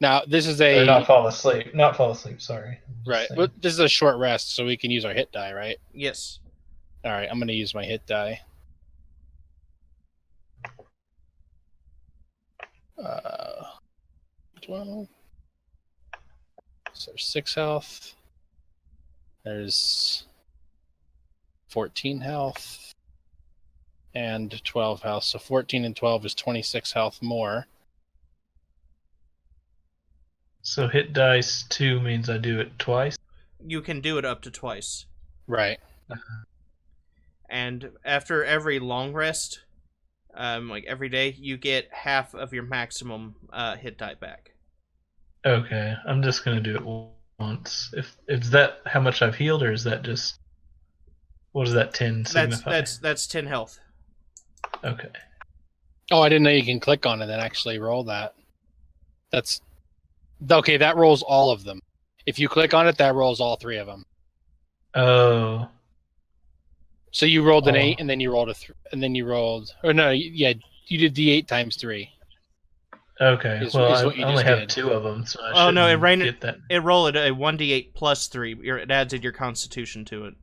Now, this is Or a... not fall asleep. Not fall asleep, sorry. I'm just Right. Well, saying. this is a short rest, so we can use our hit die, right? Yes. All right, I'm going to use my hit die. 12. So there's 6 health. There's 14 health. And 12 health. So 14 and 12 is 26 health more. So hit dice 2 means I do it twice? You can do it up to twice. Right. And after every long rest, like every day, you get half of your maximum hit die back. Okay, I'm just gonna do it once. If is that how much I've healed, or is that just what does that 10 signify? That's 10 health. Okay. Oh, I didn't know you can click on it and actually roll that. That's okay. That rolls all of them. If you click on it, that rolls all 3 of them. Oh. So you rolled an 8, and then you rolled and then you rolled. Or no, yeah, you did D8 times 3. Okay. Is Well, what you I only just have did. 2 of them, so I Oh no, shouldn't get that. It rolled a 1d8 plus 3. It adds in your Constitution to it.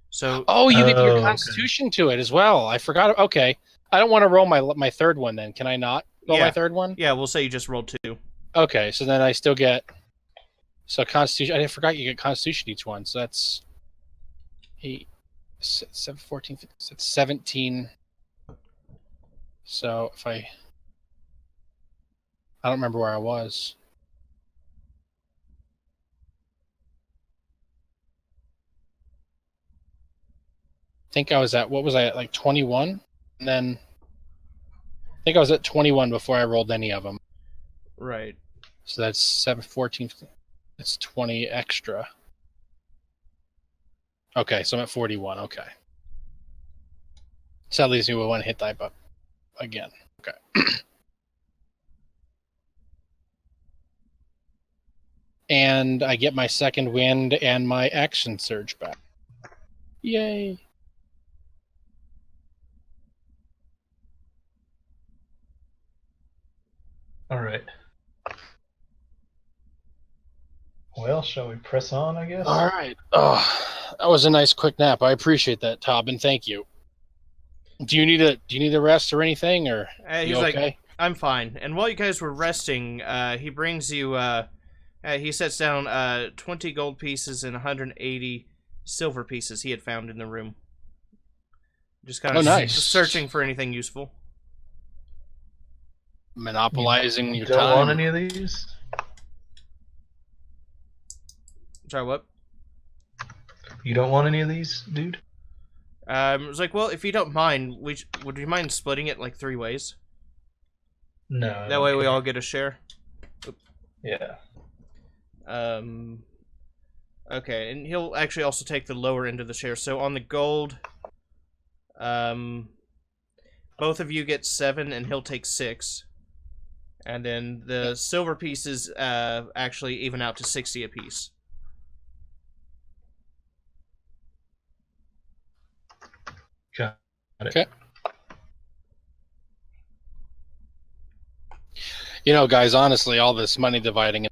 So. Oh, you did your okay. Constitution to it as well. I forgot. Okay, I don't want to roll my third one. Then can I not roll my third one? Yeah, we'll say you just rolled 2. Okay, so then I still get. So Constitution. I forgot you get Constitution each one. So that's 8, 7, 14, 15, that's 17. So if I don't remember where I was. I think I was at, what was I at, like 21? And then I think I was at 21 before I rolled any of them. Right. So that's 7, 14, that's 20 extra. Okay, so I'm at 41, okay. So that leaves me with 1 hit die up again. Okay. And I get my second wind and my action surge back. Yay. All right. Well, shall we press on, I guess? All right. Oh, that was a nice quick nap. I appreciate that, Tobin. Thank you. Do you need a rest or anything, or He's you okay? like, I'm fine. And while you guys were resting, he brings you. He sets down 20 gold pieces and 180 silver pieces he had found in the room. Just kind of nice. Searching for anything useful. Monopolizing your Don't time. want any of these? Sorry, what? You don't want any of these, dude? It's like, well, if you don't mind, would you mind splitting it like 3 ways? No. That way we all get a share. Yeah. Okay, and he'll actually also take the lower end of the share. So on the gold, both of you get 7, and he'll take 6. And then the silver pieces actually even out to 60 apiece. Got it. Okay. You know, guys, honestly, all this money dividing,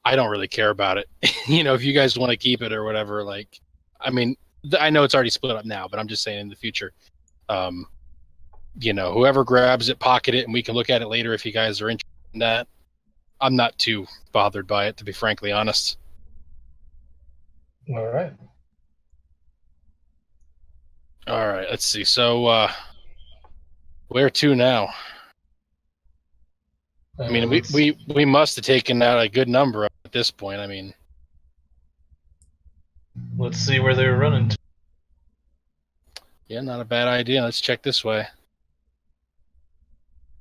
I don't really care about it. You know, if you guys want to keep it or whatever, like, I mean, I know it's already split up now, but I'm just saying in the future, you know, whoever grabs it, pocket it, and we can look at it later if you guys are interested in that. I'm not too bothered by it, to be frankly honest. All right. All right, let's see. So, where to now? I mean, we must have taken out a good number at this point. I mean, let's see where they were running to. Yeah, not a bad idea. Let's check this way.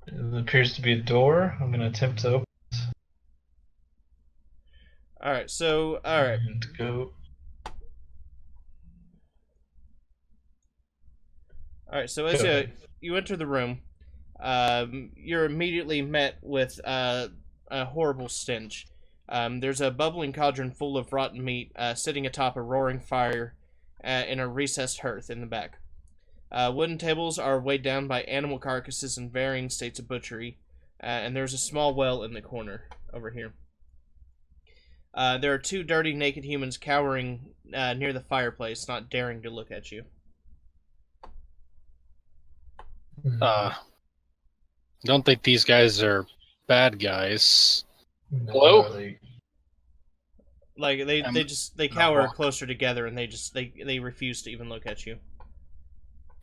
It appears to be a door. I'm going to attempt to open it. Alright, so, alright. And go. Alright, so as you enter the room, you're immediately met with a horrible stench. There's a bubbling cauldron full of rotten meat sitting atop a roaring fire in a recessed hearth in the back. Wooden tables are weighed down by animal carcasses in varying states of butchery. And there's a small well in the corner over here. There are 2 dirty, naked humans cowering near the fireplace, not daring to look at you. Don't think these guys are bad guys. No, Hello? Like they cower closer together, and they refuse to even look at you.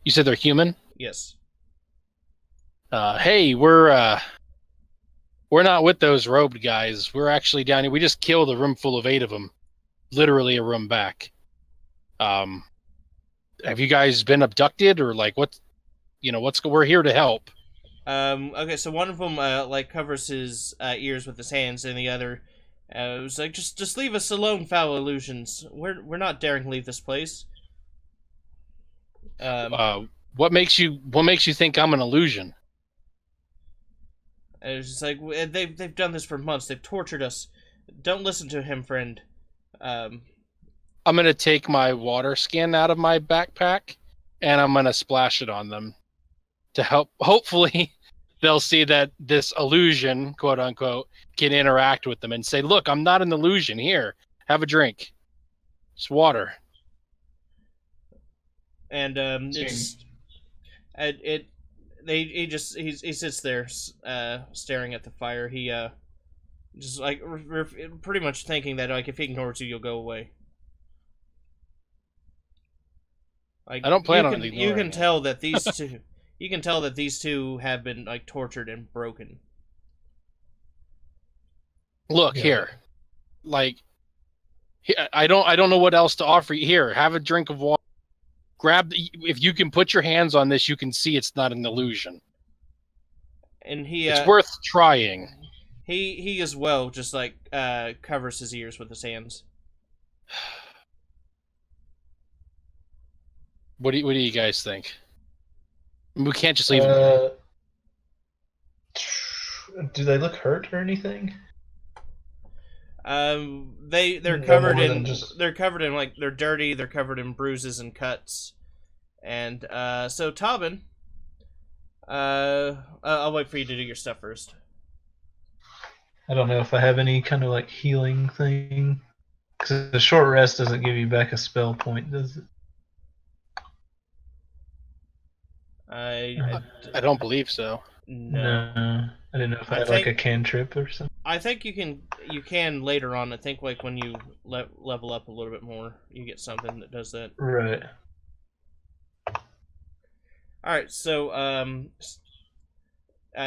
You said they're human? Yes. Hey, we're not with those robed guys. We're actually down here. We just killed a room full of 8 of them. Literally a room back. Have you guys been abducted, or like what? We're here to help. Okay, so one of them like covers his ears with his hands, and the other was like, just leave us alone, foul illusions. We're not daring to leave this place. What makes you think I'm an illusion? It's just like, they've done this for months. They've tortured us. Don't listen to him, friend. I'm gonna take my water skin out of my backpack, and I'm gonna splash it on them to help. Hopefully, they'll see that this illusion, quote unquote, can interact with them and say, "Look, I'm not an illusion. Here, have a drink. It's water." And he sits there staring at the fire. He just like pretty much thinking that like if he ignores you, you'll go away. Like, I don't plan on ignoring you can it. tell that these two you can tell that these two have been like tortured and broken. Look here, like I don't know what else to offer you. Here, have a drink of water. If you can put your hands on this, you can see it's not an illusion. And it's worth trying. He as well just like covers his ears with his hands. What do you guys think? We can't just leave them. Do they look hurt or anything? They're covered in they're covered in like they're dirty. They're covered in bruises and cuts. And so Tobin, I'll wait for you to do your stuff first. I don't know if I have any kind of like healing thing, because the short rest doesn't give you back a spell point, does it? I don't believe so. No. I didn't know if I had like a cantrip or something. I think you can later on. I think like when you level up a little bit more, you get something that does that. Right. All right, so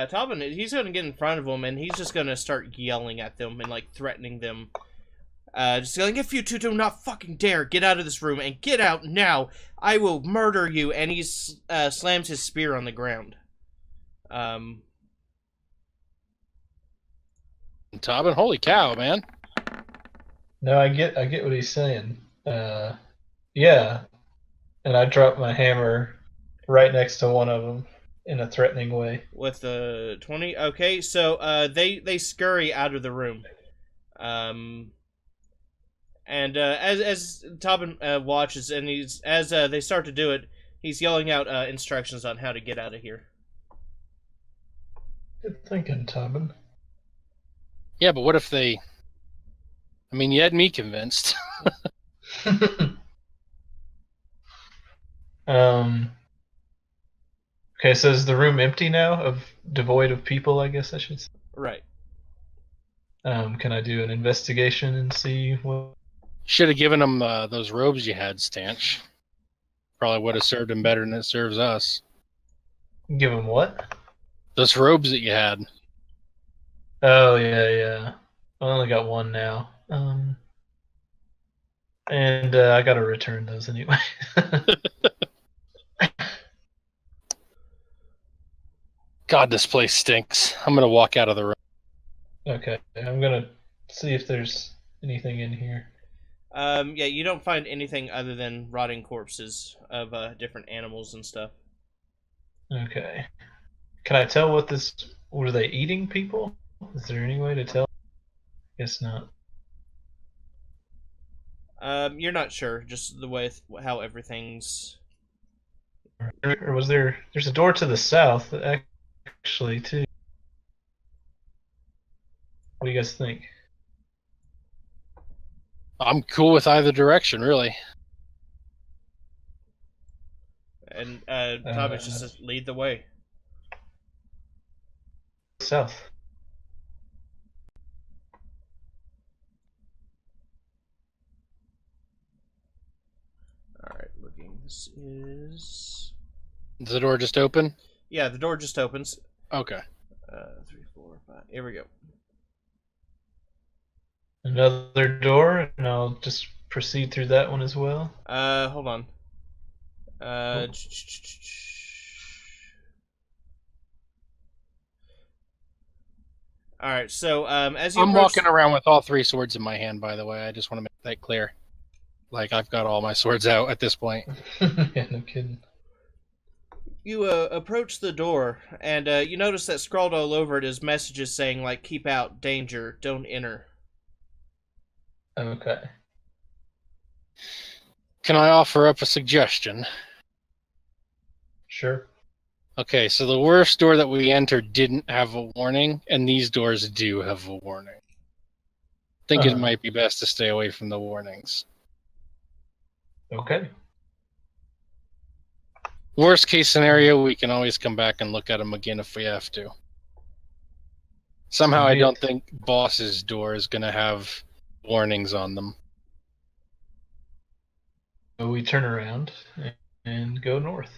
Tobin, he's going to get in front of them, and he's just going to start yelling at them and like threatening them. Just yelling, if you two do not fucking dare get out of this room and get out now, I will murder you. And he slams his spear on the ground. Tobin, holy cow, man! No, I get what he's saying. Yeah, and I drop my hammer right next to one of them in a threatening way. With the 20, okay. So they scurry out of the room. And as Tobin watches, and as they start to do it, he's yelling out instructions on how to get out of here. Good thinking, Tobin. Yeah, but what if they... I mean, you had me convinced. Okay, so is the room empty now, devoid of people, I guess I should say? Right. Can I do an investigation and see what... Should have given them those robes you had, Stanch. Probably would have served them better than it serves us. Give them what? Those robes that you had. Oh, yeah. I only got one now. And I gotta return those anyway. God, this place stinks. I'm gonna walk out of the room. Okay, I'm gonna see if there's anything in here. Yeah, you don't find anything other than rotting corpses of different animals and stuff. Okay. Can I tell what this... Were they eating people? Is there any way to tell? Guess not. You're not sure, just the way how everything's... Or was there... There's a door to the south, actually, too. What do you guys think? I'm cool with either direction, really. And Thomas just says, lead the way. South. Alright, looking. This is... Does the door just open? Yeah, the door just opens. Okay. 3, 4, 5. Here we go. Another door, and I'll just proceed through that one as well. Hold on. Alright, so, as you I'm approach... walking around with all 3 swords in my hand, by the way. I just want to make that clear. Like, I've got all my swords out at this point. Yeah, no kidding. You approach the door, and you notice that scrawled all over it is messages saying, like, keep out, danger, don't enter. Okay. Can I offer up a suggestion? Sure. Okay, so the worst door that we entered didn't have a warning, and these doors do have a warning. I think it might be best to stay away from the warnings. Okay. Worst case scenario, we can always come back and look at them again if we have to. Somehow I don't think boss's door is going to have warnings on them. So we turn around and go north.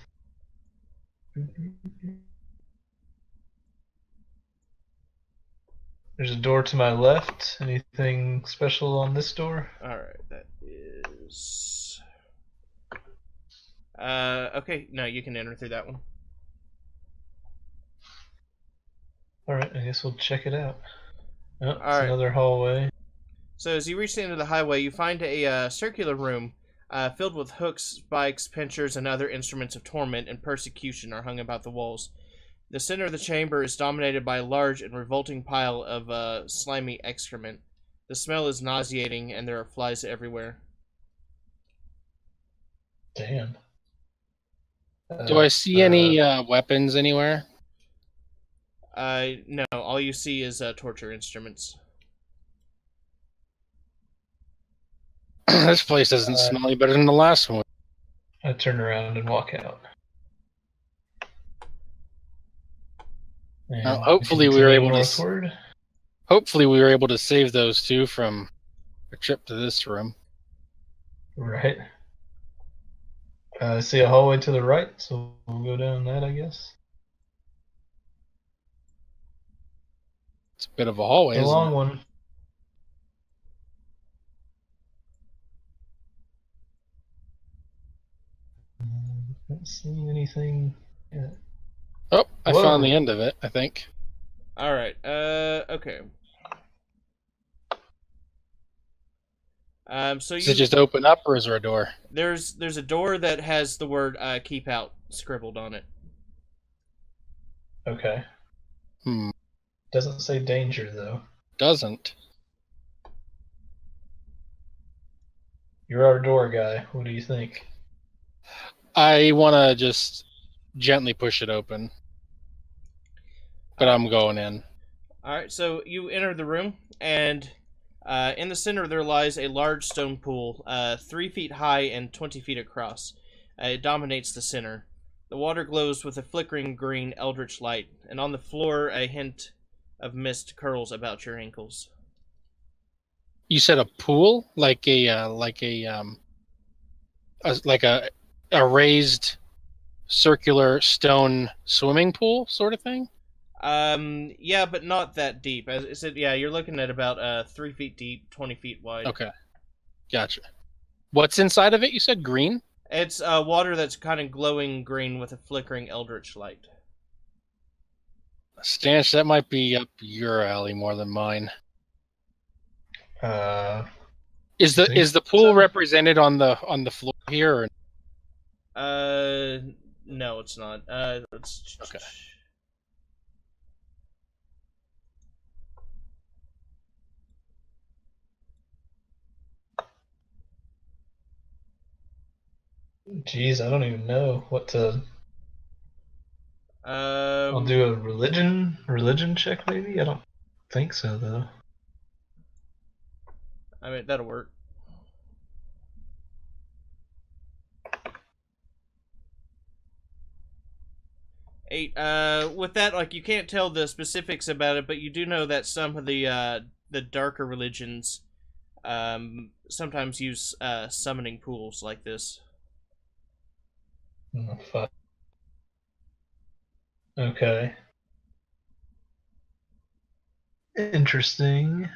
There's a door to my left. Anything special on this door? Alright, that is... okay, no, you can enter through that one. Alright, I guess we'll check it out. Oh, it's Alright. another hallway. So as you reach the end of the highway, you find a circular room filled with hooks, spikes, pincers, and other instruments of torment and persecution are hung about the walls. The center of the chamber is dominated by a large and revolting pile of slimy excrement. The smell is nauseating, and there are flies everywhere. Damn. Do I see any weapons anywhere? No, all you see is torture instruments. This place doesn't smell any better than the last one. I turn around and walk out. And hopefully we were able northward. to. Hopefully we were able to save those 2 from a trip to this room. Right. I see a hallway to the right, so we'll go down that, I guess. It's a bit of a hallway, It's a isn't long it? one. Not seeing anything yet. Oh, I Whoa. found the end of it, I think. Alright, okay. So Does it just open up, or is there a door? There's a door that has the word keep out scribbled on it. Okay. Hmm. Doesn't say danger, though. Doesn't. You're our door guy. What do you think? I want to just gently push it open. But I'm going in. Alright, so you enter the room, and in the center there lies a large stone pool, 3 feet high and 20 feet across. It dominates the center. The water glows with a flickering green eldritch light, and on the floor a hint of mist curls about your ankles. You said a pool, like a raised circular stone swimming pool sort of thing. Yeah, but not that deep. As I said, yeah, you're looking at about 3 feet deep, 20 feet wide. Okay, gotcha. What's inside of it? You said green. It's water that's kind of glowing green with a flickering eldritch light. Stanch, that might be up your alley more than mine. Is the pool represented on the floor here? Or... no, it's not. Let's... Okay. Jeez, I don't even know what to. I'll do a religion check, maybe. I don't think so, though. I mean, that'll work. Eight. With that, like, you can't tell the specifics about it, but you do know that some of the darker religions, sometimes use summoning pools like this. Oh, fuck. Okay. Interesting.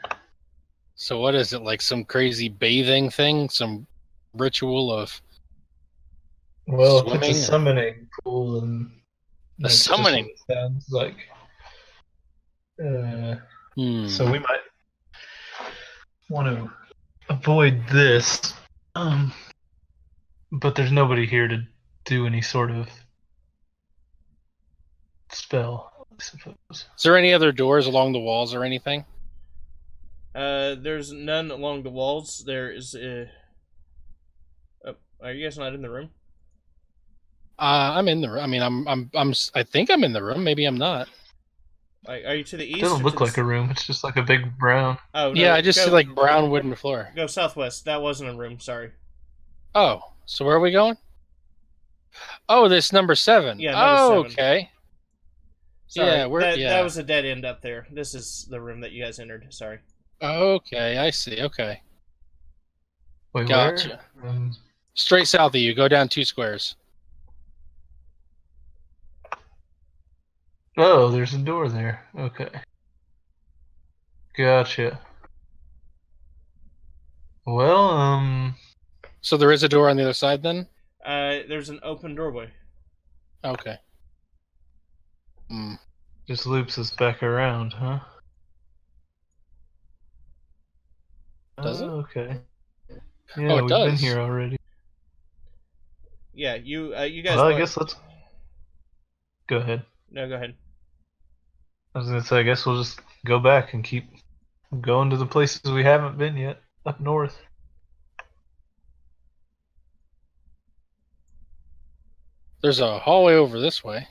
So what is it, like some crazy bathing thing? Some ritual of Well, if swimming? it's a summoning pool, then A that's summoning? just what it sounds like. So we might want to avoid this. But there's nobody here to do any sort of spell, I suppose. Is there any other doors along the walls or anything? There's none along the walls. There is are you guys not in the room? I'm in the room. I mean, I think I'm in the room. Maybe I'm not. Like, are you to the east? It doesn't look like a room. It's just like a big brown. Oh no, Yeah, I just see like brown wooden floor. Go southwest. That wasn't a room. Sorry. Oh, so where are we going? Oh, this number 7. Yeah, number 7. Okay. Sorry, Yeah, that was a dead end up there. This is the room that you guys entered. Sorry. Okay, I see. Okay. Wait, Gotcha. where? Straight south of you. Go down 2 squares. Oh, there's a door there. Okay. Gotcha. Well, So there is a door on the other side then? There's an open doorway. Okay. just loops us back around, huh? Does it? Okay. Yeah, it we've does. been here already. Yeah, you guys. Well, I guess let's go ahead. No, go ahead. I was gonna say, I guess we'll just go back and keep going to the places we haven't been yet up north. There's a hallway over this way.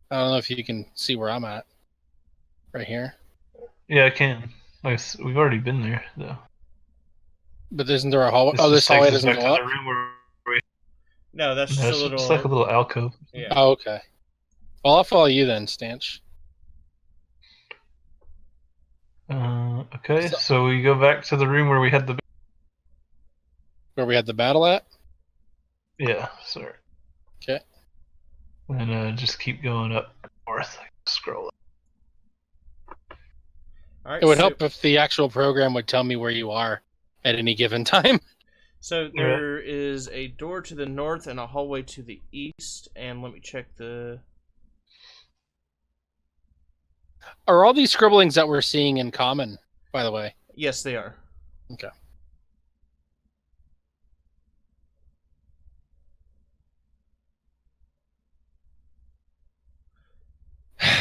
I don't know if you can see where I'm at. Right here. Yeah, I can. I guess we've already been there, though. But isn't there a hallway? This Oh, this just takes hallway us doesn't back go to up? the room where we... No, that's No, just it's a little. just like a little alcove. Yeah. Oh, okay. Well, I'll follow you then, Stanch. Okay, so we go back to the room where we had the... Where we had the battle at? Yeah, sorry. Okay. And just keep going up north. Scroll up. All right. It would help if the actual program would tell me where you are at any given time. So there is a door to the north and a hallway to the east. And let me check the... Are all these scribblings that we're seeing in common, by the way? Yes, they are. Okay.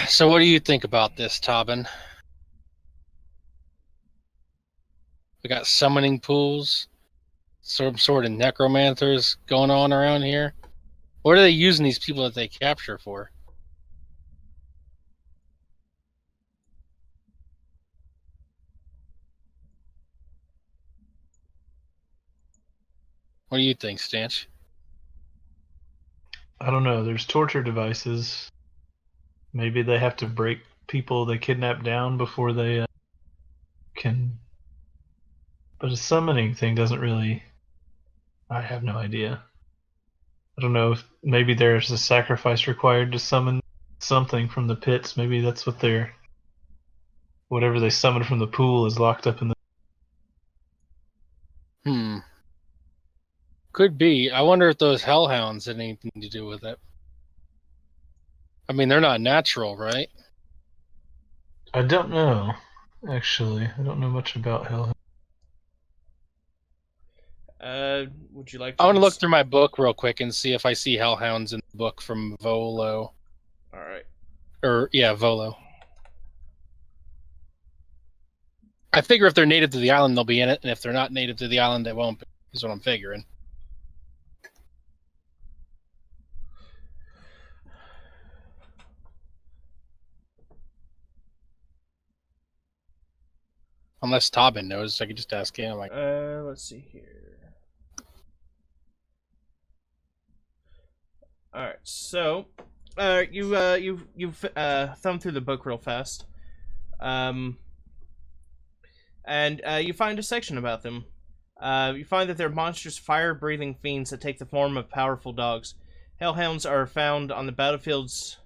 So what do you think about this, Tobin? We got summoning pools, some sort of necromancers going on around here. What are they using these people that they capture for? What do you think, Stanch? I don't know. There's torture devices. Maybe they have to break people they kidnap down before they can... But a summoning thing doesn't really... I have no idea. I don't know if maybe there's a sacrifice required to summon something from the pits. Maybe that's what they're... Whatever they summon from the pool is locked up in the... Could be. I wonder if those hellhounds had anything to do with it. I mean, they're not natural, right? I don't know, actually. I don't know much about hell. Would you like to... I want to look through my book real quick and see if I see hellhounds in the book from Volo. All right. Volo. I figure if they're native to the island, they'll be in it, and if they're not native to the island, they won't be, is what I'm figuring. Unless Tobin knows, I could just ask him. Like, Let's see here. All right, so you thumb through the book real fast, and you find a section about them. You find that they're monstrous fire-breathing fiends that take the form of powerful dogs. Hellhounds are found on the battlefields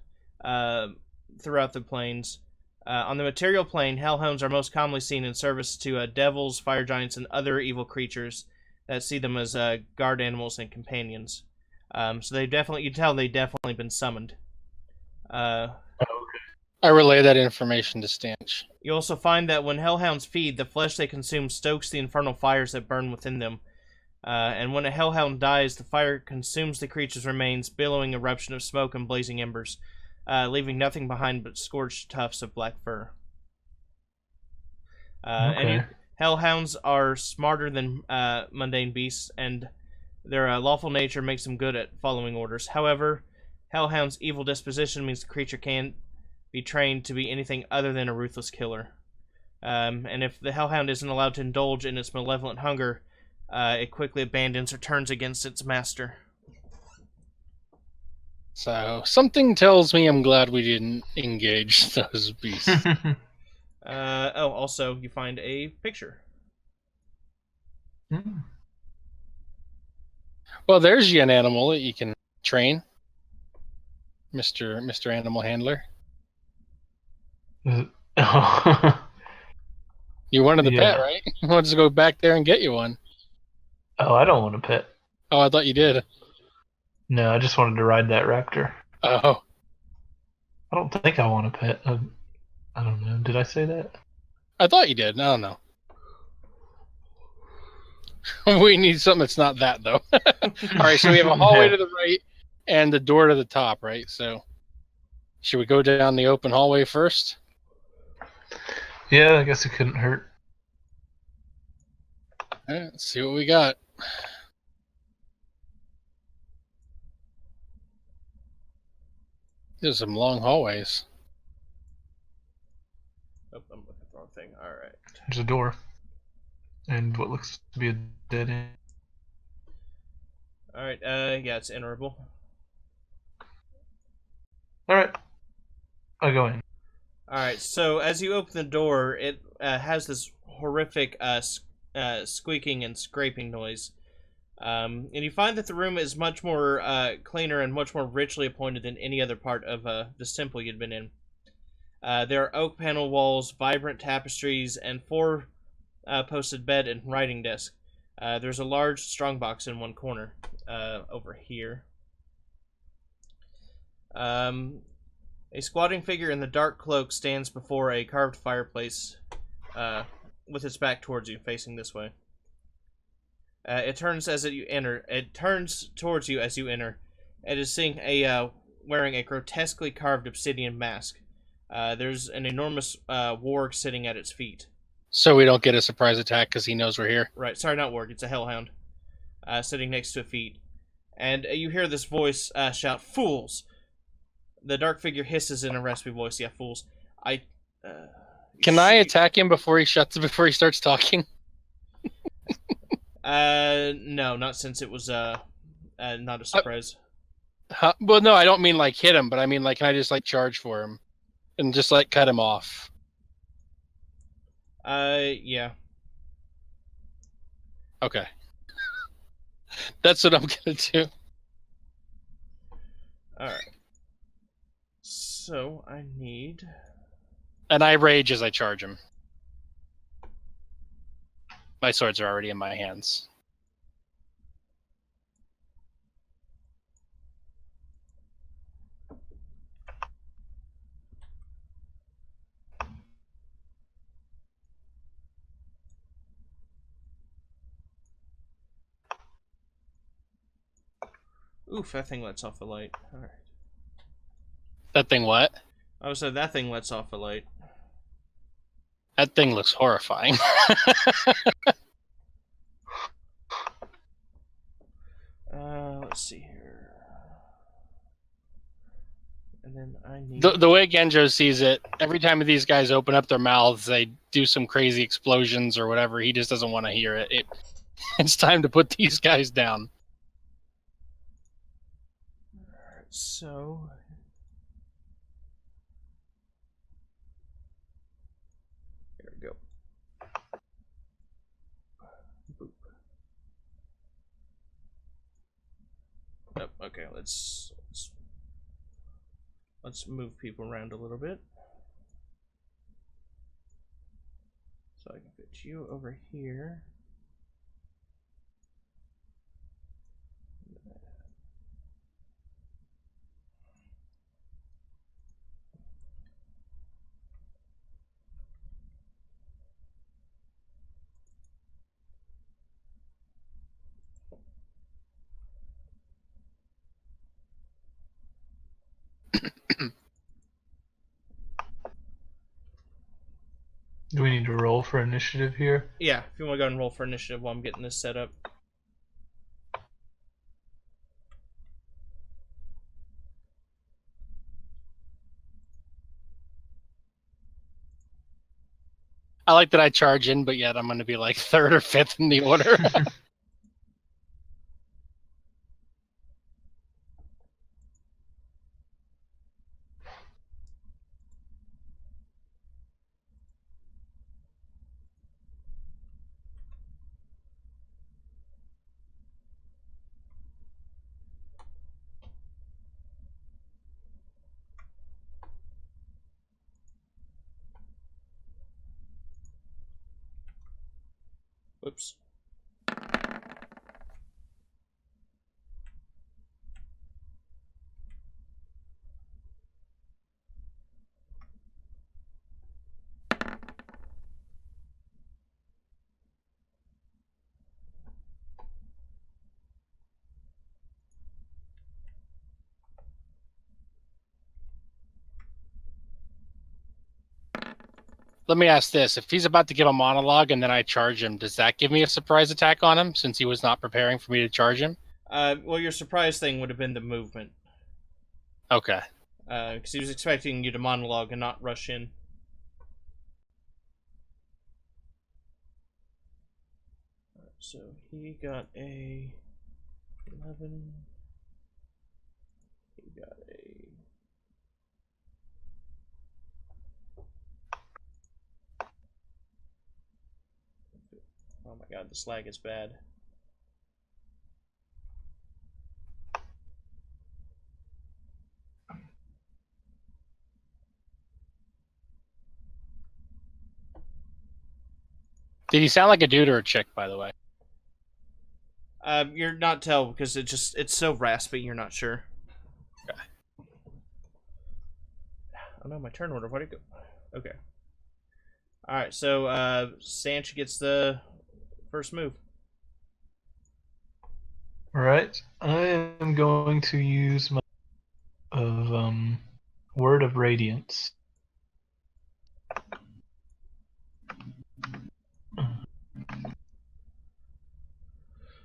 throughout the plains. On the material plane, hellhounds are most commonly seen in service to devils, fire giants, and other evil creatures that see them as guard animals and companions. So they definitely, you tell they definitely been summoned. I relay that information to Stanch. You also find that when hellhounds feed, the flesh they consume stokes the infernal fires that burn within them. And when a hellhound dies, the fire consumes the creature's remains, billowing eruption of smoke and blazing embers, leaving nothing behind but scorched tufts of black fur. Hellhounds are smarter than mundane beasts, and their lawful nature makes them good at following orders. However, hellhound's evil disposition means the creature can't be trained to be anything other than a ruthless killer. And if the hellhound isn't allowed to indulge in its malevolent hunger, it quickly abandons or turns against its master. So, something tells me I'm glad we didn't engage those beasts. Also, you find a picture. Well, there's you an animal that you can train, Mr. Animal Handler. You wanted the pet, right? You wanted to go back there and get you one. Oh, I don't want a pet. Oh, I thought you did. No, I just wanted to ride that raptor. Oh. I don't think I want a pet. I don't know. Did I say that? I thought you did. I don't know. We need something that's not that, though. All right, so we have a hallway to the right and the door to the top, right? So should we go down the open hallway first? Yeah, I guess it couldn't hurt. All right, let's see what we got. There's some long hallways. Oh, I'm looking at the wrong thing. All right. There's a door. And what looks to be a dead end. All right. Yeah, it's iterable. All right. I go in. All right. So as you open the door, it has this horrific squeaking and scraping noise. And you find that the room is much more cleaner and much more richly appointed than any other part of this temple you'd been in. There are oak panel walls, vibrant tapestries, and four posted bed and writing desk. There's a large strongbox in one corner over here. A squatting figure in the dark cloak stands before a carved fireplace with its back towards you, facing this way. It turns towards you as you enter. It is seeing wearing a grotesquely carved obsidian mask. There's an enormous warg sitting at its feet. So we don't get a surprise attack because he knows we're here. Right, sorry, not warg. It's a hellhound sitting next to a feet. And you hear this voice shout, "Fools!" The dark figure hisses in a raspy voice. Yeah, fools. Can I attack him before he starts talking? No, not since it was not a surprise. Well, no, I don't mean like hit him, but I mean like can I just like charge for him and just like cut him off? Yeah. Okay. That's what I'm gonna do. Alright. So, I need... And I rage as I charge him. My swords are already in my hands. Oof, that thing lets off a light. Alright. That thing what? Oh, so that thing lets off a light. That thing looks horrifying. Let's see here. And then I need... the way Genjo sees it, every time these guys open up their mouths, they do some crazy explosions or whatever. He just doesn't want to hear it. It's time to put these guys down. Alright, so here we go. Boop. Oh, okay, let's move people around a little bit. So I can fit you over here. Do we need to roll for initiative here? Yeah, if you want to go and roll for initiative while I'm getting this set up. I like that I charge in, but yet I'm going to be like third or fifth in the order. Whoops. Let me ask this. If he's about to give a monologue and then I charge him, does that give me a surprise attack on him since he was not preparing for me to charge him? Well, your surprise thing would have been the movement. Okay. Because he was expecting you to monologue and not rush in. So he got a 11. He got a... Oh my god, this lag is bad. Did he sound like a dude or a chick, by the way? You're not tell because it's so raspy. You're not sure. Okay. Oh no, my turn order. Where'd it go? Okay. All right. So Sanch gets the first move. All right, I am going to use my word of radiance.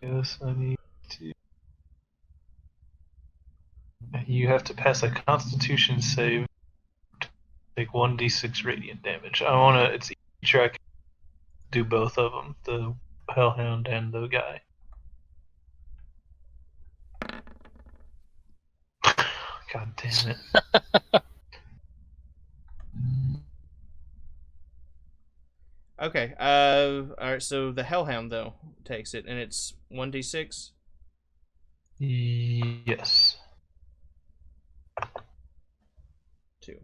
Yes, I need to. You have to pass a Constitution save to take 1d6 radiant damage. I wanna. It's easier. I can do both of them, the Hellhound and the guy. God damn it. Okay. All right. So the Hellhound though takes it, and it's 1d6. Yes. 2.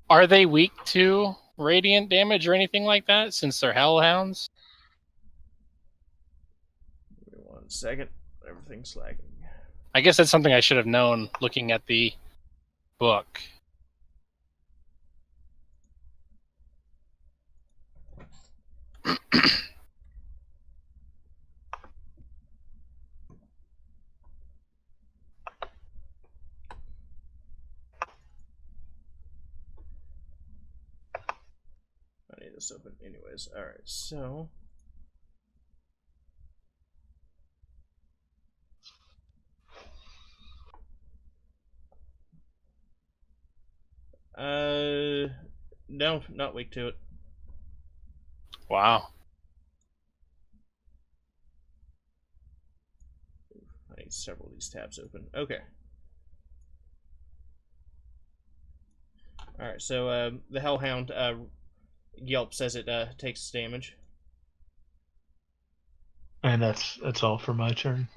Are they weak to radiant damage or anything like that since they're hellhounds? Give me 1 second. Everything's lagging. I guess that's something I should have known looking at the book. I need this open anyways. All right. So. No, not weak to it. Wow. I need several of these tabs open. Okay. Alright, so the Hellhound yelps as it takes damage. And that's all for my turn.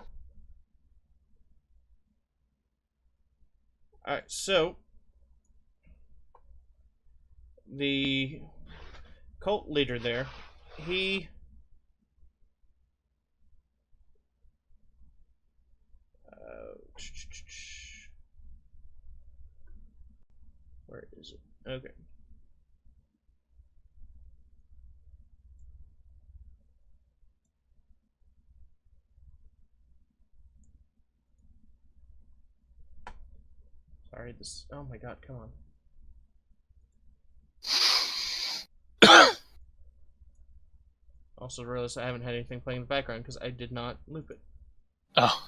Alright, so the cult leader there, he where is it? Okay. Sorry, this. Oh my god, come on. Also realized I haven't had anything playing in the background because I did not loop it. Oh.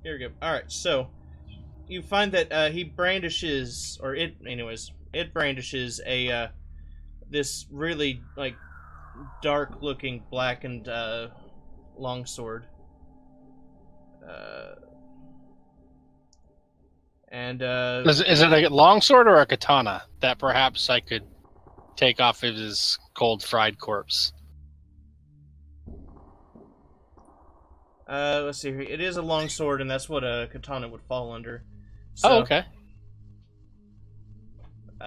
Here we go. Alright, so you find that he brandishes, or it, anyways, it brandishes a, this really, like, dark-looking, blackened, longsword. Is it a longsword or a katana that perhaps I could take off his cold fried corpse? Let's see here. It is a longsword, and that's what a katana would fall under. So, Oh, okay.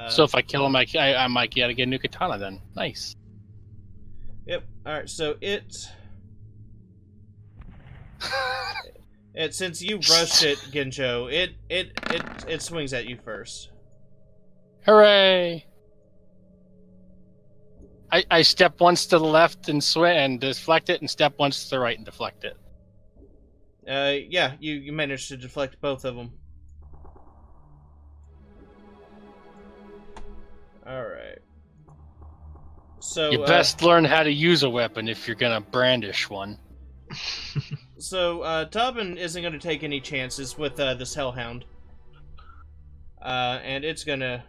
So if I kill him, I might get a new katana then. Nice. Yep. Alright, so it since you rushed it, Genjo, it swings at you first. Hooray! I step once to the left and swing and deflect it, and step once to the right and deflect it. Yeah, you managed to deflect both of them. Alright. So, you best learn how to use a weapon if you're gonna brandish one. So, Tobin isn't gonna take any chances with this Hellhound. And it's gonna...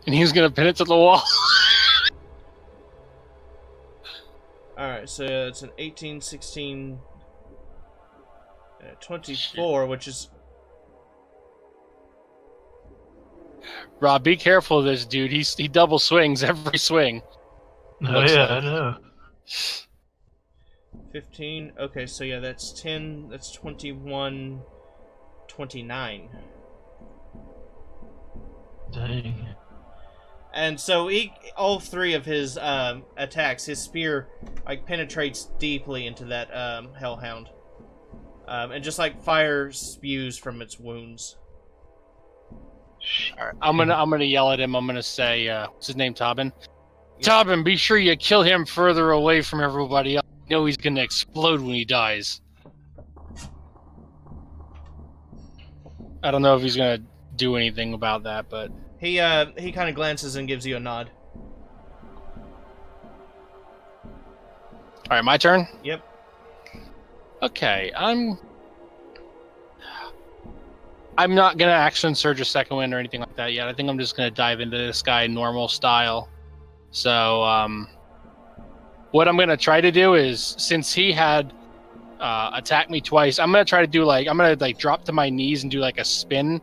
And he's gonna pin it to the wall. Alright, so it's an 18, 16, 24, which is... Rob, be careful of this dude. He double swings every swing. Oh yeah, I know. 15, okay, so yeah, that's 10, that's 21, 29. Dang. And so all three of his attacks, his spear like penetrates deeply into that Hellhound, and just like fire spews from its wounds. All right, I'm gonna yell at him. I'm gonna say, what's his name, Tobin? Yeah. Tobin, be sure you kill him further away from everybody else. You know he's gonna explode when he dies. I don't know if he's gonna do anything about that, but he kind of glances and gives you a nod. All right, my turn. Yep. Okay, I'm not gonna action surge a second wind or anything like that yet. I think I'm just gonna dive into this guy normal style. So, what I'm gonna try to do is, since he had attacked me twice, I'm gonna try to do I'm gonna drop to my knees and do like a spin,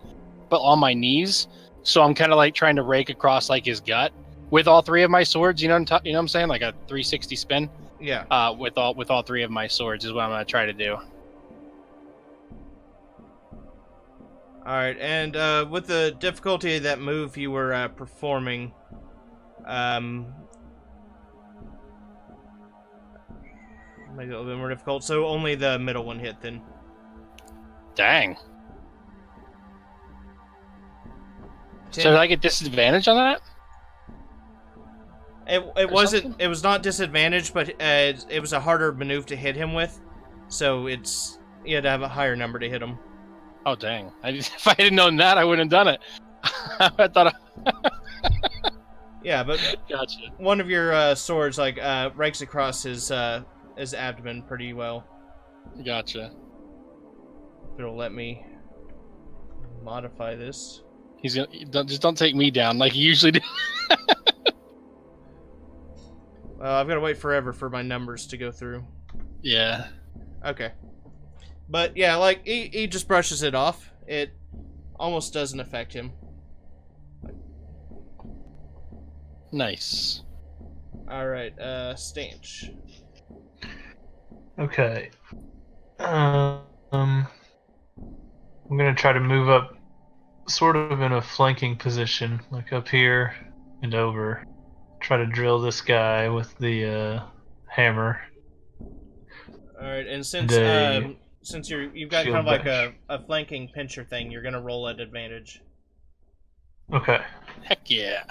but on my knees. So I'm kind of like trying to rake across like his gut with all three of my swords. You know what I'm saying? Like a 360 spin. Yeah. With all three of my swords is what I'm gonna try to do. All right, and with the difficulty of that move you were performing, make it a little bit more difficult. So only the middle one hit then. Dang. So did I get disadvantage on that? It wasn't. It was not disadvantage, but it was a harder maneuver to hit him with. So you had to have a higher number to hit him. Oh dang! If I hadn't known that, I wouldn't have done it. I thought. Yeah, but Gotcha. One of your swords rakes across his abdomen pretty well. Gotcha. It'll let me modify this. He's gonna don't take me down like you usually do. Well, I've got to wait forever for my numbers to go through. Yeah. Okay. But yeah, like he just brushes it off. It almost doesn't affect him. Nice. All right, Stanch. Okay. I'm gonna try to move up, sort of in a flanking position, like up here and over. Try to drill this guy with the hammer. All right, and since you've got kind of like a flanking pincher thing, you're gonna roll at advantage. Okay. Heck yeah.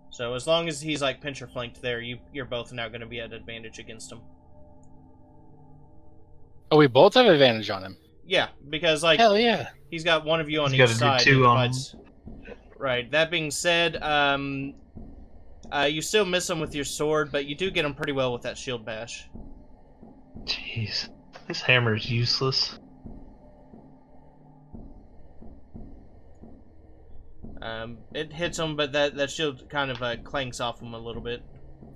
So as long as he's like pincher flanked there, you're both now gonna be at advantage against him. Oh, we both have advantage on him. Yeah, because like hell yeah, he's got one of you on He's each gotta side. do two on. Right. That being said, you still miss him with your sword, but you do get him pretty well with that shield bash. Jeez, this hammer is useless. It hits him, but that shield kind of clanks off him a little bit.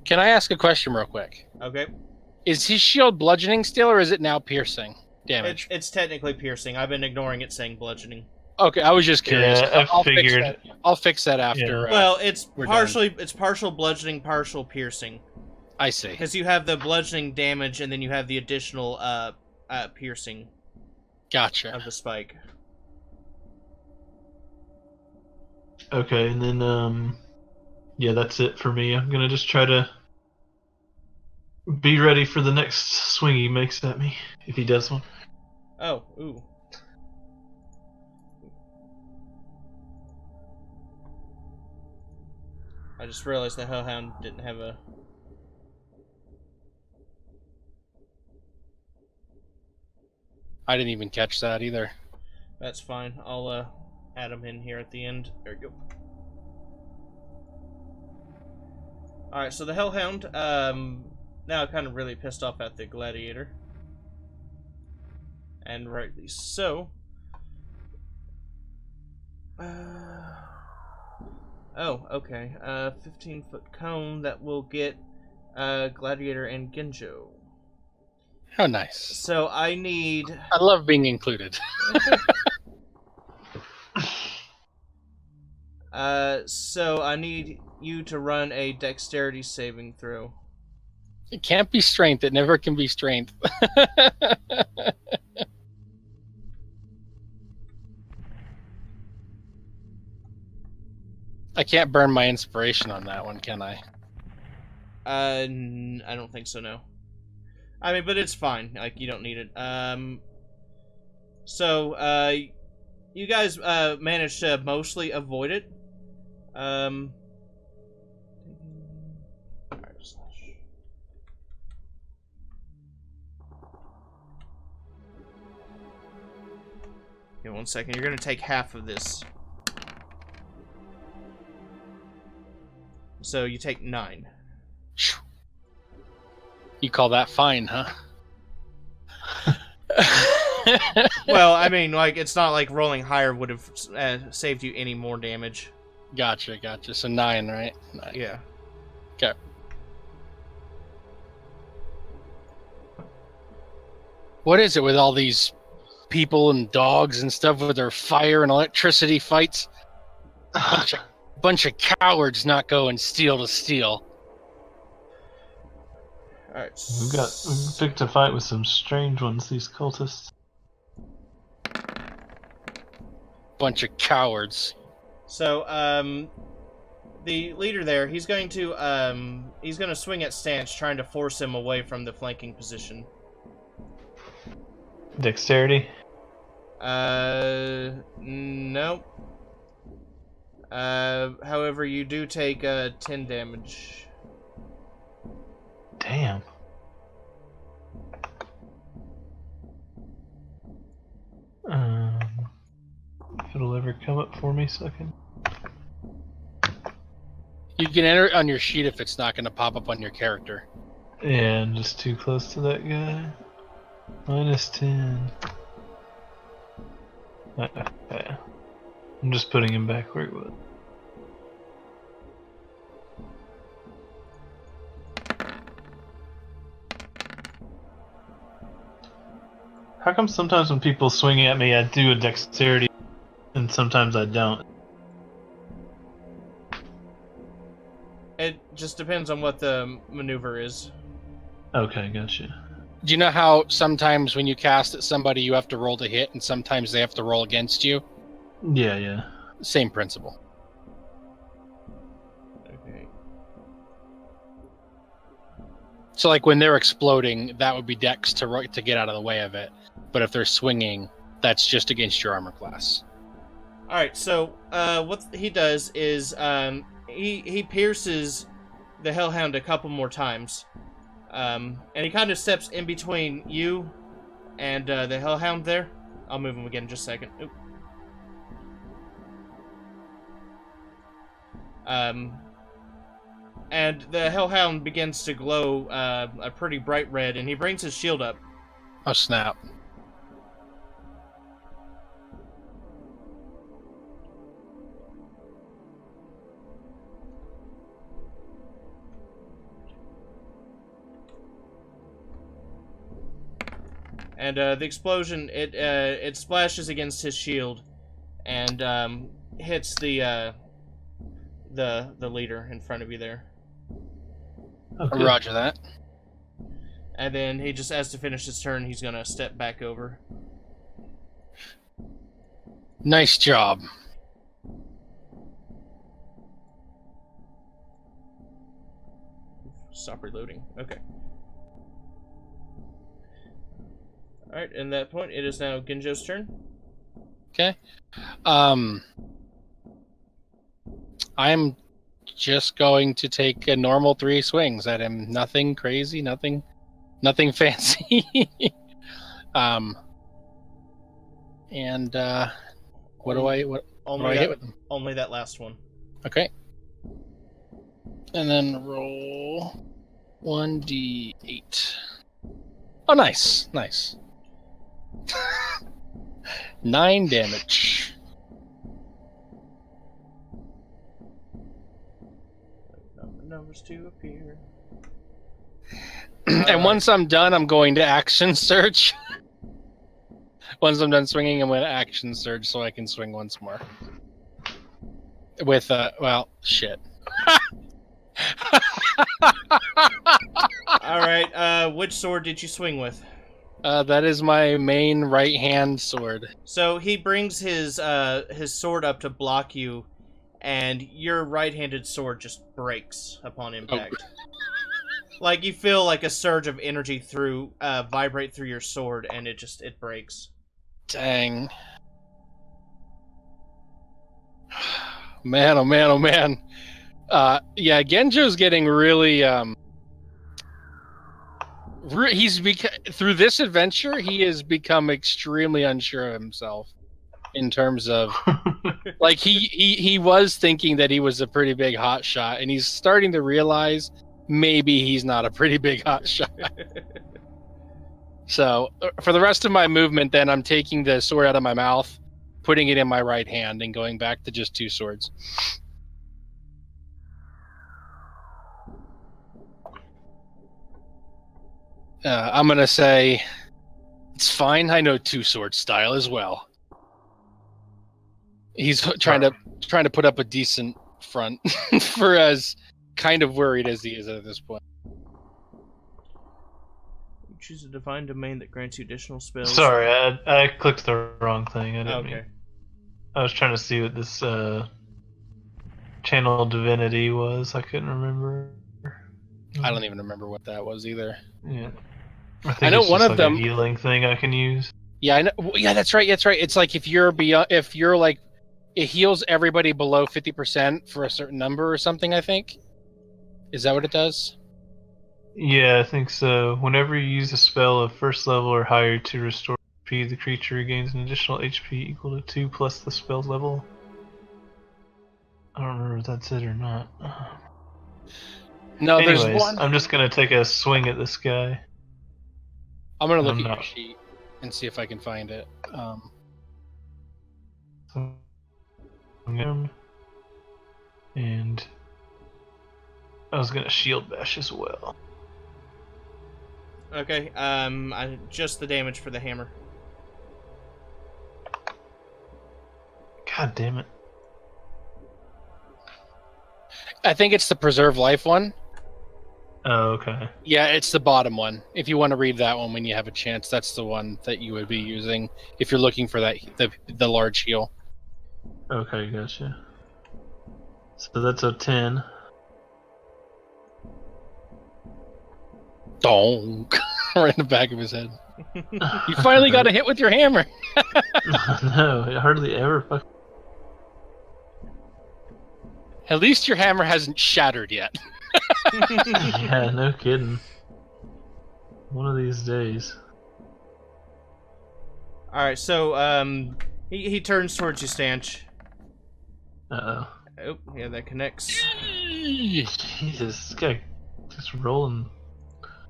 Can I ask a question real quick? Okay. Is his shield bludgeoning still, or is it now piercing damage? It's technically piercing. I've been ignoring it saying bludgeoning. Okay, I was just curious. Yeah, I figured. I'll fix that after. Yeah. Well, it's we're partial bludgeoning, partial piercing. I see. Because you have the bludgeoning damage, and then you have the additional piercing. Gotcha. Of the spike. Okay, and then yeah, that's it for me. I'm gonna just try to be ready for the next swing he makes at me, if he does one. Oh, ooh. I just realized the Hellhound didn't have a... I didn't even catch that either. That's fine. I'll add him in here at the end. There we go. Alright, so the Hellhound, now kind of really pissed off at the Gladiator. And rightly so. Oh, okay. 15-foot cone that will get Gladiator and Genjo. How nice. So I need... I love being included. So I need you to run a dexterity saving throw. It can't be strength. It never can be strength. I can't burn my inspiration on that one, can I? I don't think so, no. I mean, but it's fine. Like, you don't need it. So, you guys, managed to mostly avoid it. Give me 1 second. You're gonna take half of this. So you take 9. You call that fine, huh? Well, I mean, like, it's not like rolling higher would have saved you any more damage. Gotcha. So 9, right? 9. Yeah. Okay. What is it with all these people and dogs and stuff with their fire and electricity fights? Bunch of cowards not going steel to steel. Alright. We've picked a fight with some strange ones, these cultists. Bunch of cowards. So, the leader there, he's going to swing at Stance, trying to force him away from the flanking position. Dexterity? No. However, you do take 10 damage. Damn. If it'll ever come up for me, so I can. You can enter it on your sheet if it's not going to pop up on your character. Yeah, I'm just too close to that guy. -10. Yeah. I'm just putting him back where he was. How come sometimes when people swing at me, I do a dexterity, and sometimes I don't? It just depends on what the maneuver is. Okay, gotcha. Do you know how sometimes when you cast at somebody, you have to roll to hit, and sometimes they have to roll against you? Yeah. Same principle. Okay. So, like, when they're exploding, that would be dex to get out of the way of it. But if they're swinging, that's just against your armor class. Alright, so what he does is he pierces the Hellhound a couple more times. And he kind of steps in between you and the Hellhound there. I'll move him again in just a second. Oop. And the Hellhound begins to glow a pretty bright red, and he brings his shield up. Oh, snap. And the explosion, it splashes against his shield, and hits the leader in front of you there. Okay. Roger that. And then he just has to finish his turn. He's gonna step back over. Nice job. Stop reloading. Okay. Alright, in that point, it is now Ginjo's turn. Okay. I'm just going to take a normal 3 swings at him. Nothing crazy, nothing fancy. And what do I hit with him? Only that last one. Okay. And then roll 1d8. Oh, nice. 9 damage. Numbers to appear. And once I'm done, I'm going to action surge. Once I'm done swinging, I'm going to action surge so I can swing once more. With, well, shit. Alright, which sword did you swing with? That is my main right hand sword. So he brings his sword up to block you, and your right-handed sword just breaks upon impact. Oh. Like you feel like a surge of energy vibrate through your sword, and it breaks. Dang. Man, oh man, oh man. Yeah, Genjo's getting really through this adventure, he has become extremely unsure of himself in terms of like he was thinking that he was a pretty big hot shot, and he's starting to realize maybe he's not a pretty big hot shot. So for the rest of my movement, then I'm taking the sword out of my mouth, putting it in my right hand, and going back to just 2 swords. I'm gonna say it's fine. I know 2 sword style as well. He's trying to put up a decent front for as kind of worried as he is at this point. You choose a divine domain that grants you additional spells. Sorry, I clicked the wrong thing. I didn't okay. mean. I was trying to see what this channel divinity was. I couldn't remember. I don't even remember what that was either. Yeah. I know one of them a healing thing I can use. Yeah, I know. Yeah, that's right. It's like if you're like It heals everybody below 50% for a certain number or something, I think. Is that what it does? Yeah, I think so. Whenever you use a spell of first level or higher to restore HP, the creature regains an additional HP equal to 2 plus the spell's level. I don't remember if that's it or not. No, Anyways, there's one. I'm just gonna take a swing at this guy. I'm going to look I'm at your not- sheet and see if I can find it. And I was gonna shield bash as well. Okay, just the damage for the hammer. God damn it. I think it's the preserve life one. Oh, okay. Yeah, it's the bottom one. If you want to read that one when you have a chance, that's the one that you would be using if you're looking for that the large heal. Okay, gotcha. So that's a 10. Donk. Right in the back of his head. You finally got a hit with your hammer. No, it hardly ever fuck. At least your hammer hasn't shattered yet. Yeah, no kidding. One of these days. Alright, so, he turns towards you, Stanch. Uh-oh. Oh, yeah, that connects. Jesus, this guy just rolling.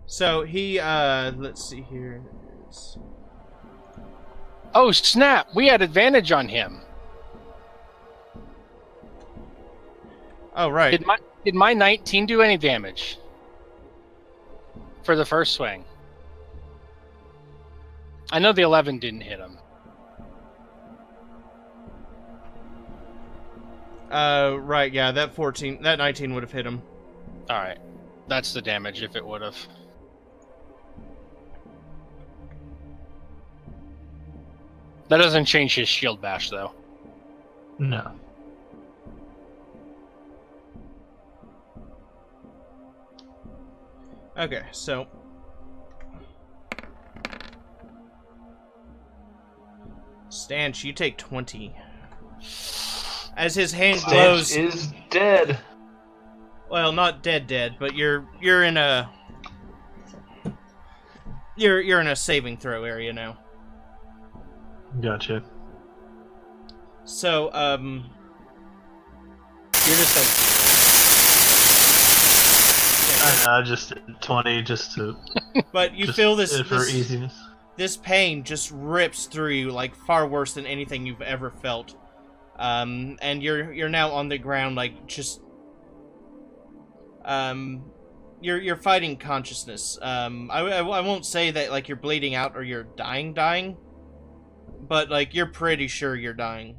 So, he, let's see here. Oh, snap. We had advantage on him. Oh, right. Did my 19 do any damage? For the first swing. I know the 11 didn't hit him. Right, yeah, that 19 would have hit him. Alright. That's the damage if it would have. That doesn't change his shield bash, though. No. Okay, so... Stanch, you take 20. As his hand glows... Stanch is dead. Well, not dead, but you're in a... You're in a saving throw area now. Gotcha. So, you're just like... I just did 20 just to... But you just feel this... for easiness. This pain just rips through you like far worse than anything you've ever felt. And you're now on the ground like just... You're fighting consciousness. I won't say that like you're bleeding out or you're dying, but like you're pretty sure you're dying.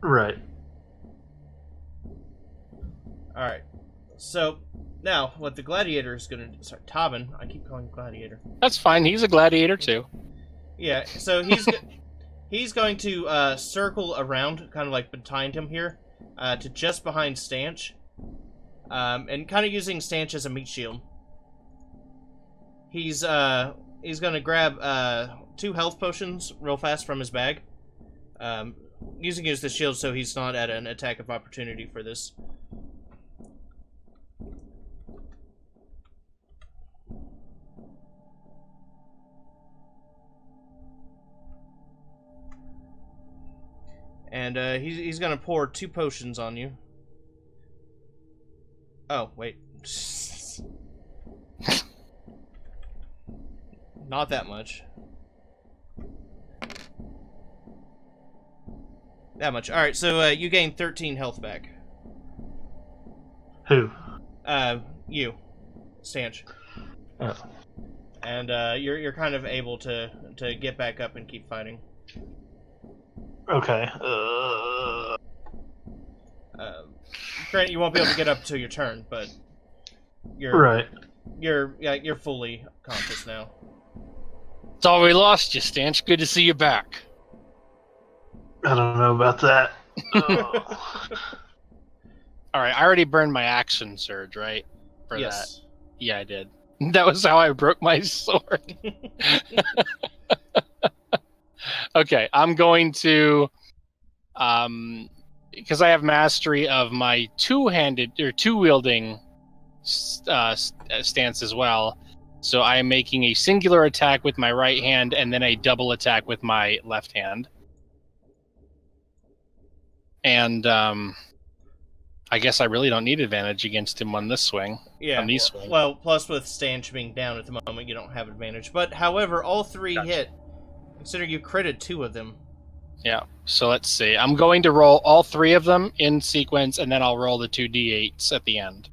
Right. Alright. So, now, what the gladiator is gonna do... Sorry, Tobin. I keep calling him gladiator. That's fine. He's a gladiator, too. Yeah, so he's going to circle around, kind of like behind him here, to just behind Stanch. And kind of using Stanch as a meat shield. He's gonna grab 2 health potions real fast from his bag. Using it as the shield so he's not at an attack of opportunity for this. And he's gonna pour 2 potions on you. Oh, wait. Not that much. That much. Alright, so you gain 13 health back. Who? You. Stanch. Oh. And you're kind of able to get back up and keep fighting. Okay. Granted, you won't be able to get up until your turn, but you're Right. You're fully conscious now. Thought we lost you, Stanch. Good to see you back. I don't know about that. Alright, I already burned my action surge, right? For Yes. that. Yeah, I did. That was how I broke my sword. Okay, I'm going to because I have mastery of my two-handed or two-wielding stance as well. So I am making a singular attack with my right hand and then a double attack with my left hand. And I guess I really don't need advantage against him on this swing. Yeah. On these swings. Well, plus with Stanch being down at the moment, you don't have advantage. But however, all three hit. Considering you critted 2 of them. Yeah. So let's see. I'm going to roll all 3 of them in sequence, and then I'll roll the 2d8s at the end.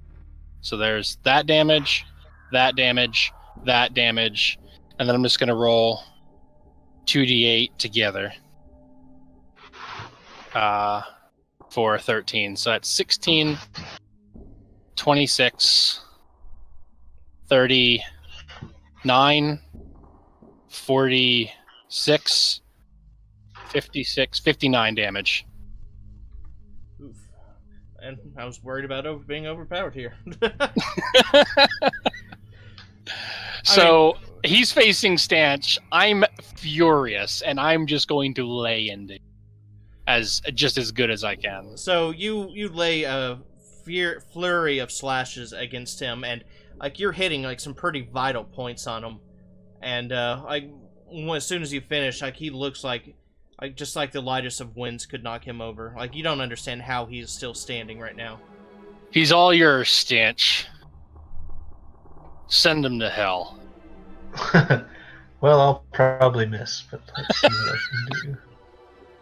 So there's that damage, that damage, that damage, and then I'm just going to roll 2d8 together for 13. So that's 16, 26, 39, 46, 56, 59 damage. Oof. And I was worried about being overpowered here. So he's facing Stanch. I'm furious, and I'm just going to lay into as good as I can. So you lay a flurry of slashes against him, and like you're hitting like some pretty vital points on him. And as soon as you finish, like he looks like just like the lightest of winds could knock him over. Like you don't understand how he's still standing right now. He's all yours, Stanch. Send him to hell. Well, I'll probably miss, but let's see what I can do.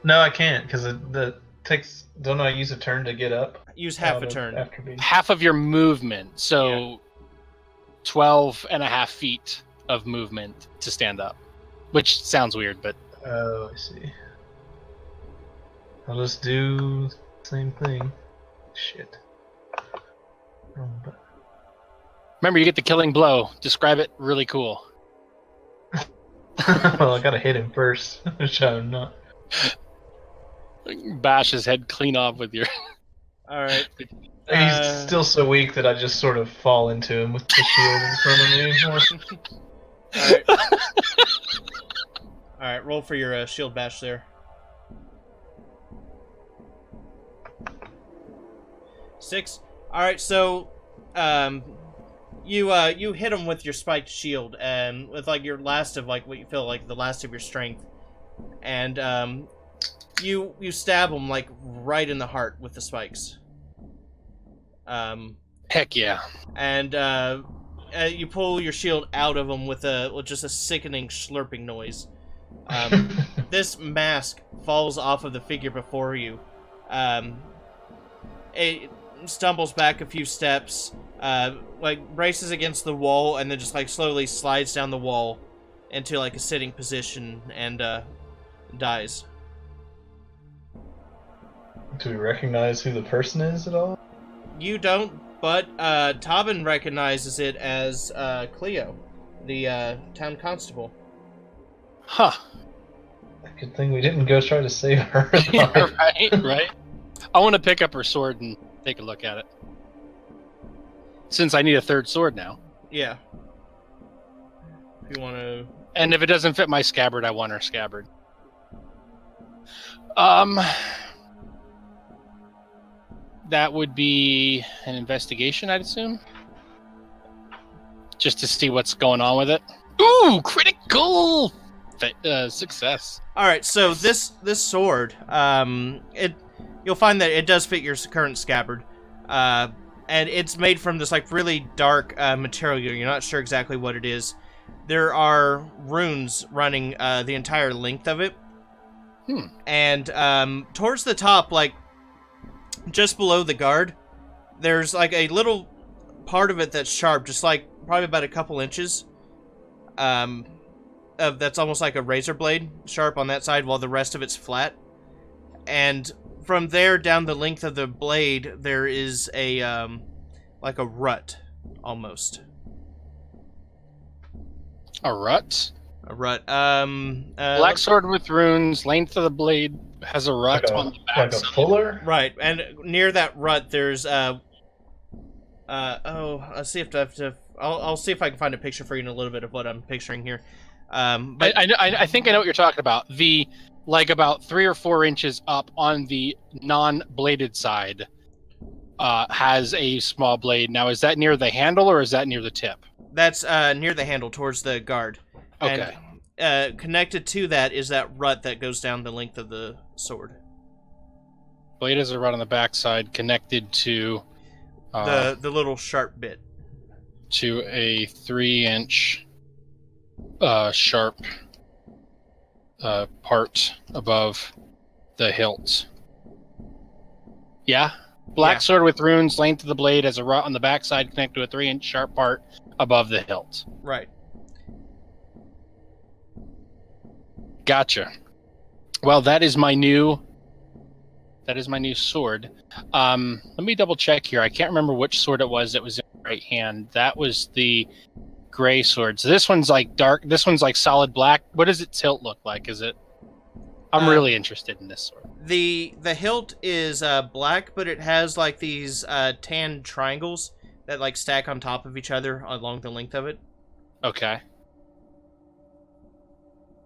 No, I can't, because it takes... Don't I use a turn to get up? Use half a turn. After being... Half of your movement, so 12 and a half feet of movement to stand up. Which sounds weird, but... Oh, I see. I'll just do the same thing. Shit. Wrong button. Remember, you get the killing blow. Describe it really cool. Well, I gotta hit him first, which I'm not. Bash his head clean off with your... Alright. He's still so weak that I just sort of fall into him with the shield in front of me. Alright. Alright, roll for your shield bash there. 6. Alright, so you hit him with your spiked shield and with like your last of like what you feel like the last of your strength. And you stab him like right in the heart with the spikes. Heck yeah. And you pull your shield out of him with just a sickening slurping noise. This mask falls off of the figure before you. It stumbles back a few steps, like braces against the wall, and then just like slowly slides down the wall into like a sitting position and dies. Do we recognize who the person is at all? You don't, but Tobin recognizes it as Cleo, the town constable. Huh. Good thing we didn't go try to save her. Yeah, right. I want to pick up her sword and take a look at it. Since I need a third sword now. Yeah. If you want to... And if it doesn't fit my scabbard, I want her scabbard. That would be an investigation, I'd assume. Just to see what's going on with it. Ooh, critical success. All right, so this sword, you'll find that it does fit your current scabbard, and it's made from this like really dark material. You're not sure exactly what it is. There are runes running the entire length of it, and towards the top, like just below the guard, there's like a little part of it that's sharp, just like probably about a couple inches. That's almost like a razor blade, sharp on that side, while the rest of it's flat. And from there down the length of the blade, there is a like a rut, almost. A rut? A rut. Black sword with runes, length of the blade has a rut like on the back. Like a fuller? Right, and near that rut, there's I'll see if I have to. I'll see if I can find a picture for you in a little bit of what I'm picturing here. But I think I know what you're talking about. The like about 3 or 4 inches up on the non-bladed side, has a small blade. Now, is that near the handle or is that near the tip? That's near the handle towards the guard. Okay. And connected to that is that rut that goes down the length of the sword. Blade is a rut on the backside connected to The little sharp bit. To a 3-inch sharp part above the hilt. Yeah? Black sword with runes, length of the blade has a rut on the backside connected to a 3-inch sharp part above the hilt. Right. Gotcha. Well, that is my new sword. Let me double check here. I can't remember which sword it was that was in my right hand. That was the gray sword. So this one's like dark. This one's like solid black. What does its hilt look like? Is it? I'm really interested in this sword. The hilt is black, but it has like these tan triangles that like stack on top of each other along the length of it. Okay.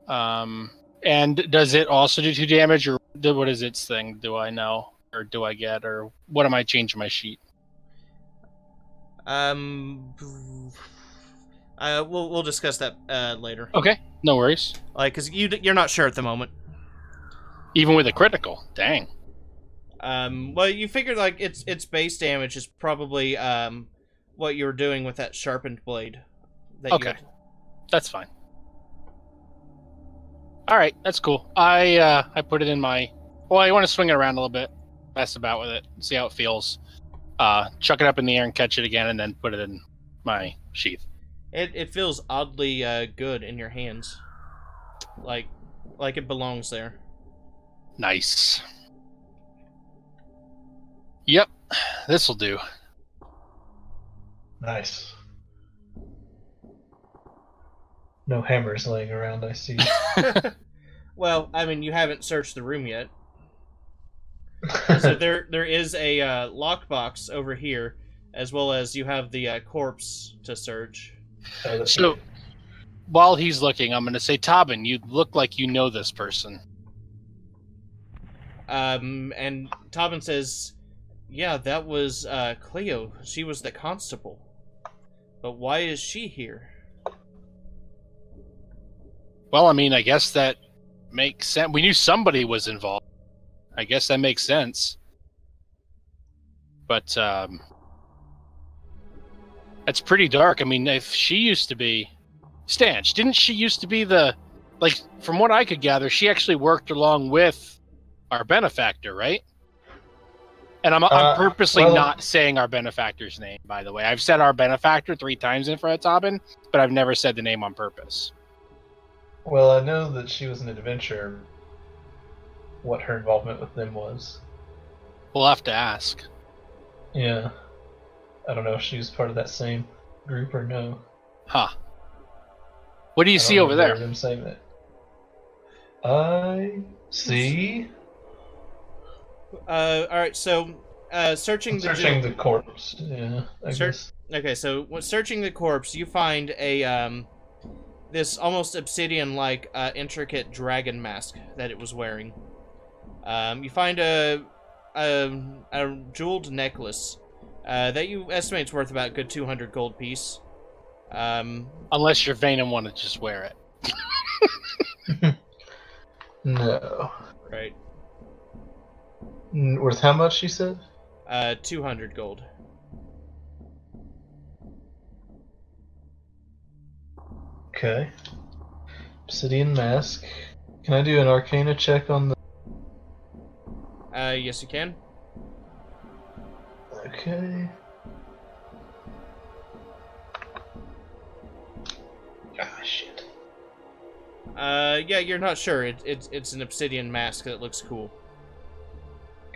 And does it also do 2 damage, or what is its thing? Do I know, or do I get, or what am I changing my sheet? We'll discuss that later. Okay, no worries. Like, cause you're not sure at the moment. Even with a critical, dang. Well, you figured like its base damage is probably what you were doing with that sharpened blade. Okay, that's fine. All right, that's cool. I put it in my. Well, I want to swing it around a little bit, mess about with it, see how it feels. Chuck it up in the air and catch it again, and then put it in my sheath. It feels oddly good in your hands, like it belongs there. Nice. Yep, this'll do. Nice. No hammers laying around, I see. Well, I mean, you haven't searched the room yet. So there is a lockbox over here, as well as you have the corpse to search. So, while he's looking, I'm going to say, Tobin, you look like you know this person. And Tobin says, yeah, that was Cleo. She was the constable. But why is she here? Well, I mean, I guess that makes sense. We knew somebody was involved. I guess that makes sense. But that's pretty dark. I mean, if she used to be Stanch, didn't she used to be from what I could gather, she actually worked along with our benefactor, right? And I'm purposely not saying our benefactor's name, by the way. I've said our benefactor 3 times in front of Tobin, but I've never said the name on purpose. Well, I know that she was an adventurer. What her involvement with them was. We'll have to ask. Yeah. I don't know if she was part of that same group or no. Huh. What do you see over there? Them saying that. I see. Alright, so searching the corpse. Yeah, I guess. Okay, so when searching the corpse, you find a this almost obsidian-like intricate dragon mask that it was wearing. You find a jeweled necklace that you estimate is worth about a good 200 gold piece. Unless you're vain and want to just wear it. No. Right. Worth how much, you said? 200 gold. Okay. Obsidian mask. Can I do an Arcana check on the... Yes you can. Okay. Ah, shit. Yeah, you're not sure. It's an obsidian mask that looks cool.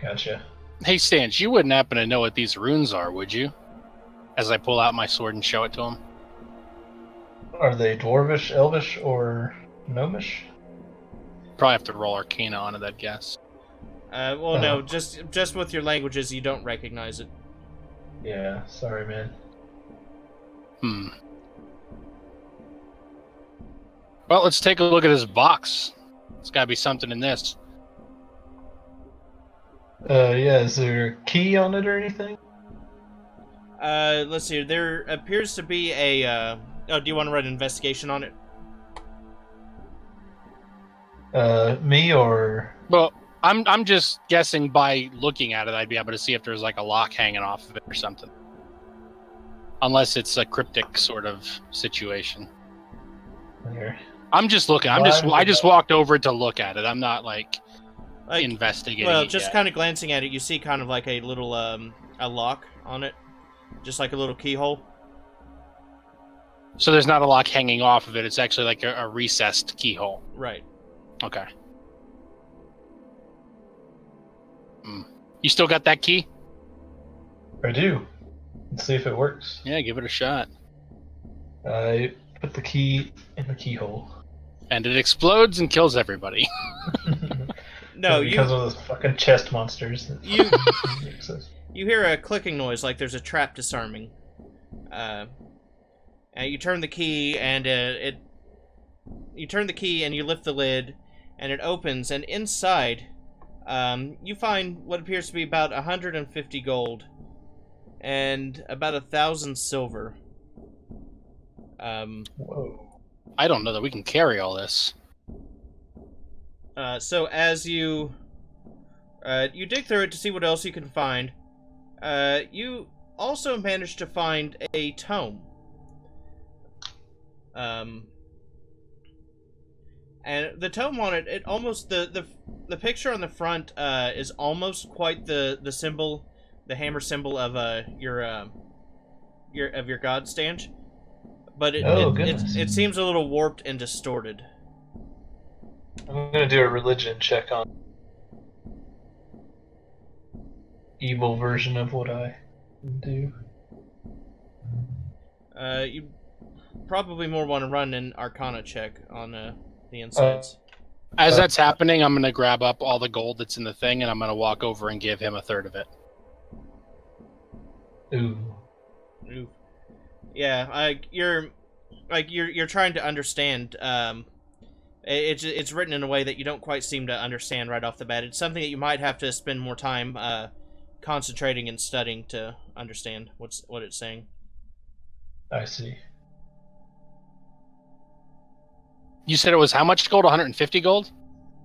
Gotcha. Hey, Stans, you wouldn't happen to know what these runes are, would you? As I pull out my sword and show it to him. Are they Dwarvish, Elvish, or Gnomish? Probably have to roll Arcana on it, I'd guess. Well, no, just with your languages, you don't recognize it. Yeah, sorry, man. Well, let's take a look at this box. There's got to be something in this. Yeah, is there a key on it or anything? Let's see. There appears to be a. Oh, do you want to run an investigation on it? Me or? Well, I'm just guessing by looking at it, I'd be able to see if there's like a lock hanging off of it or something. Unless it's a cryptic sort of situation. Here. I'm just looking. I just walked over to look at it. I'm not like investigating. Well, it just yet. kind of glancing at it, you see kind of like a little a lock on it, just like a little keyhole. So there's not a lock hanging off of it. It's actually like a recessed keyhole. Right. Okay. You still got that key? I do. Let's see if it works. Yeah, give it a shot. I put the key in the keyhole. And it explodes and kills everybody. No, because of those fucking chest monsters. You hear a clicking noise like there's a trap disarming. And you turn the key and you turn the key and you lift the lid and it opens, and inside you find what appears to be about 150 gold and about 1,000 silver. Whoa. I don't know that we can carry all this. So as you dig through it to see what else you can find, you also managed to find a tome. And the tome on it almost the picture on the front is almost quite the symbol, the hammer symbol of your god stanch, but it seems a little warped and distorted. I'm gonna do a religion check on evil version of what I do. You probably more want to run an Arcana check on the insides. As that's happening, I'm going to grab up all the gold that's in the thing, and I'm going to walk over and give him a third of it. Ooh. Yeah, you're trying to understand. It's written in a way that you don't quite seem to understand right off the bat. It's something that you might have to spend more time concentrating and studying to understand what it's saying. I see. You said it was how much gold? 150 gold?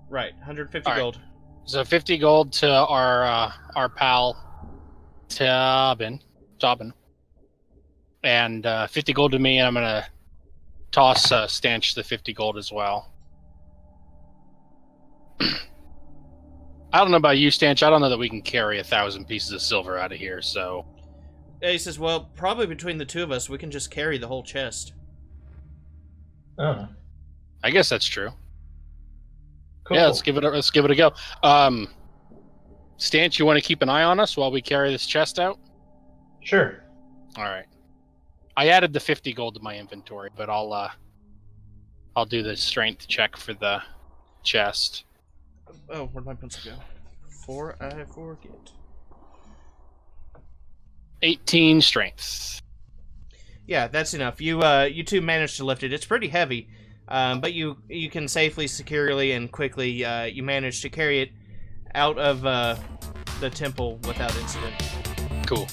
Right, 150 All right. gold. So 50 gold to our pal Tobin, and 50 gold to me, and I'm gonna toss Stanch the 50 gold as well. I don't know about you, Stanch. I don't know that we can carry 1,000 pieces of silver out of here. So he says, "Well, probably between the two of us, we can just carry the whole chest." Oh. I guess that's true. Cool. Yeah, let's give it a go. Stanch, you want to keep an eye on us while we carry this chest out? Sure. All right. I added the 50 gold to my inventory, but I'll do the strength check for the chest. Oh, where'd my pencil go? Before I forget. 18 strength. Yeah, that's enough. You two managed to lift it. It's pretty heavy, but you can safely, securely, and quickly you manage to carry it out of the temple without incident. Cool.